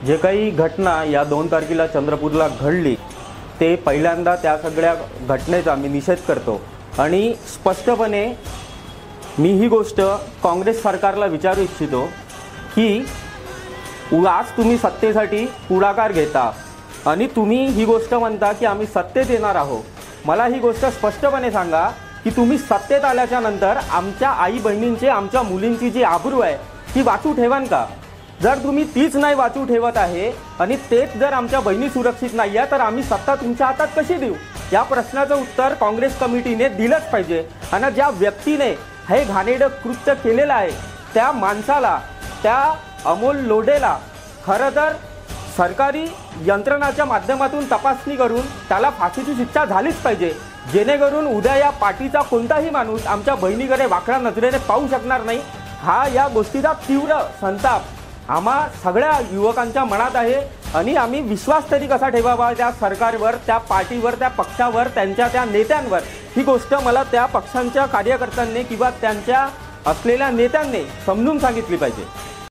जे काही घटना या 2 तारखेला चंद्रपूरला घडली ते पहिल्यांदा त्या सगळ्या घटनेचा मी निषेध करतो आणि स्पष्टपणे मी ही गोष्ट काँग्रेस सरकारला विचारू इच्छितो की आज तुम्ही सत्तेसाठी पुढाकार घेता आणि तुम्ही ही गोष्ट म्हणता की आम्ही सत्तेत येणार आहोत. मला ही गोष्ट स्पष्टपणे सांगा की तुम्ही सत्तेत आल्याच्या नंतर आमच्या आई बहिणींची आमच्या मुलींची जी आबरू आहे ती वाचू ठेवान का? जर तुम्ही तीच नाही वाचू ठेवत आहे आणि तेच जर आमच्या बहिणी सुरक्षित नाही आहे तर आम्ही सत्ता तुमच्या हातात कशी देऊ? या प्रश्नाचं उत्तर काँग्रेस कमिटीने दिलंच पाहिजे. आणि ज्या व्यक्तीने हे घाणेरडं कृत्य केलेलं आहे त्या माणसाला, त्या अमोल लोढेला खरं तर सरकारी यंत्रणाच्या माध्यमातून तपासणी करून त्याला फाशीची शिक्षा झालीच पाहिजे, जेणेकरून उद्या या पार्टीचा कोणताही माणूस आमच्या बहिणीकडे वाकड्या नजरेने पाहू शकणार नाही. हा या गोष्टीचा तीव्र संताप आम्हा सगळ्या युवकांच्या मनात आहे आणि आम्ही विश्वास तरी कसा ठेवावा त्या सरकारवर, त्या पार्टीवर, त्या पक्षावर, त्यांच्या त्या नेत्यांवर. ही गोष्ट मला त्या पक्षांच्या कार्यकर्त्यांनी किंवा त्यांच्या असलेल्या नेत्यांनी समजून सांगितली पाहिजे.